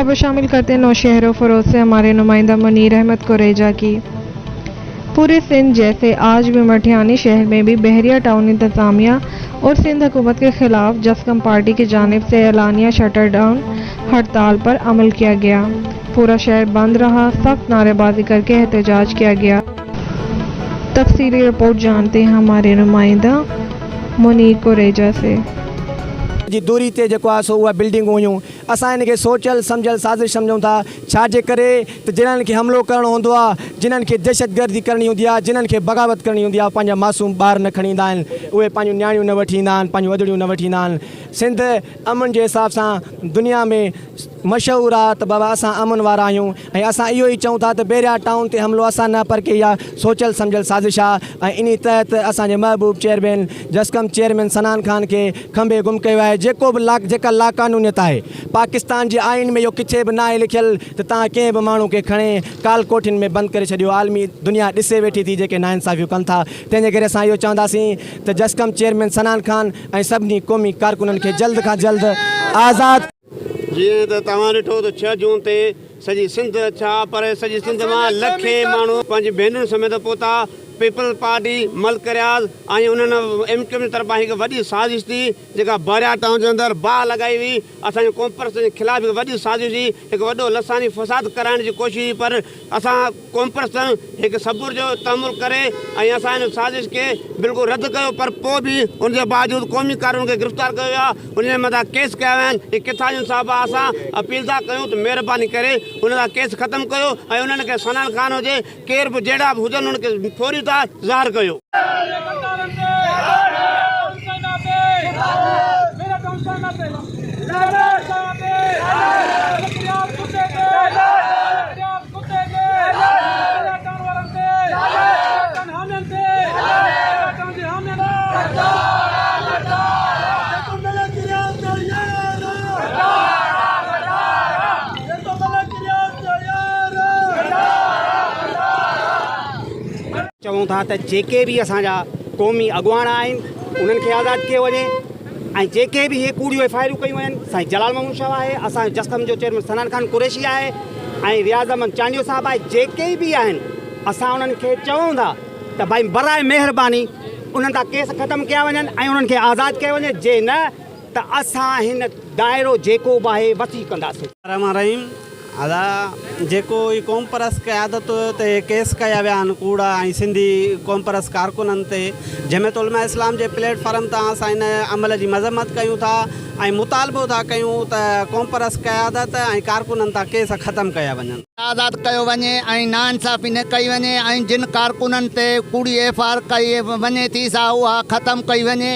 खबर शामिल करते हैं नौशहरों फरोज से हमारे नुमाइंदा मुनीर अहमद कुरैजा की। पूरे सिंध जैसे आज भी मटिहानी शहर में भी बहरिया टाउन इंतजामिया और सिंध हुकूमत के खिलाफ जस्कम पार्टी की जानिब से एलानिया शटर डाउन हड़ताल पर अमल किया गया। पूरा शहर बंद रहा, सख्त नारेबाजी करके एहतजाज किया गया। तफसीली रिपोर्ट जानते हैं हमारे नुमाइंदा मुनीर कुरैजा से। जी दूरी ते जेको आहे सो उहा बिल्डिंग हुयूं, असां इनखे सोचल सम्झल साज़िश सम्झूं था। छाजे करे त जिन्हनि खे हमिलो करणो हूंदो आहे, जिन्हनि खे दहशतगर्दी करणी हूंदी आहे, जिन्हनि खे बग़ावत करणी हूंदी आहे, पंहिंजा मासूम ॿार न खणी ईंदा आहिनि, उहे पंहिंजूं नियाणियूं न वठी ईंदा आहिनि, पंहिंजूं वधड़ियूं न वठी ईंदा आहिनि। सिंध अमन जे हिसाब सां दुनिया में मशहूरु आहे त बाबा असां अमन वारा आहियूं ऐं असां इहो ई चऊं था त बहरिया टाउन ते हमिलो असां न पर के इहा सोचल सम्झल साज़िश आहे ऐं इन तहत असांजे महबूब चेयरमैन जस्कम चेयरमैन सनान खान खे खंभे गुम कयो आहे। जेको बि जेका लाक़ानूनियत आहे पाकिस्तान जे आइन में इहो किथे बि न आहे लिखियल त तव्हां कंहिं बि माण्हू खे खणे काल कोठियुनि में बंदि करे छॾियो। आलमी दुनिया ॾिसे वेठी थी जेके नाइंसाफ़ियूं कनि था। तंहिंजे करे असां इहो चवंदासीं त जस्कम चेयरमैन सनान खान ऐं सभिनी क़ौमी कारकुननि खे जल्द खां जल्द आज़ादु। जीअं त तव्हां ॾिठो त 6 जून ते सॼी सिंध छा पर सॼी सिंध मां लखे माण्हू पंहिंजी भेनरुनि समेत पहुता। पीपल पार्टी मल्क रियाज़ ऐं उन्हनि MQ जी तरफ़ां हिकु वॾी साज़िश थी जेका बहरिया टाउन जे अंदरि बाहि लॻाई हुई। असांजे कॉम्प्रेस जे ख़िलाफ़ु हिकु वॾी साज़िश हुई, हिकु वॾो लसानी फ़साद कराइण जी कोशिशि हुई, पर असां कॉम्प्रेस हिकु सबुर जो तहमुल करे ऐं असां हिन साज़िश खे बिल्कुलु रद्द कयो। पर पोइ बि उनजे बावजूदि क़ौमी कानून खे गिरफ़्तार कयो वियो आहे, उनजे मथां केस कया विया आहिनि। हीअ किथां जो साहब आहे, असां अपील था कयूं त महिरबानी करे उन जा केस ख़तमु कयो ऐं उन्हनि खे सनान खान हुजे केर बि जहिड़ा बि हुजनि उनखे फौरी ज़ाहिर कयो। चऊं था त जेके बि असांजा क़ौमी अॻुवान आहिनि उन्हनि खे आज़ादु कयो वञे ऐं जेके बि इहे कूड़ियूं FIR कयूं वञनि। साईं जलाल महमूद शाह आहे, असांजो जस्कम जो चेयरमैन सनान खान कुरैशी आहे ऐं रियाज़ अहमद चांडियो साहिबु आहे। जेके बि आहिनि असां उन्हनि खे चऊं था त भई बराए महिरबानी उन्हनि तां केस ख़तमु कया वञनि ऐं उन्हनि खे आज़ादु कयो वञे। जे न त असां हिन दाइरो जेको बि आहे वसी कंदासीं। रहीम अदा जेको ई कॉम्प्रेस क़यादत ते केस कया विया आहिनि कूड़ा ऐं सिंधी कॉम्प्रेस कारकुननि ते, जमियत उलमा इस्लाम जे प्लेटफॉर्म तां असां हिन अमल जी मज़म्मत कयूं था ऐं मुतालबो था कयूं त कॉम्प्रेस क़यादत ऐं कारकुननि तां केस ख़तमु कया वञनि, आज़ादु कयो वञे ऐं नाइंसाफ़ी न कई वञे ऐं जिन कारकुननि ते कूड़ी FIR कई वञे थी सा उहा ख़तमु कई वञे।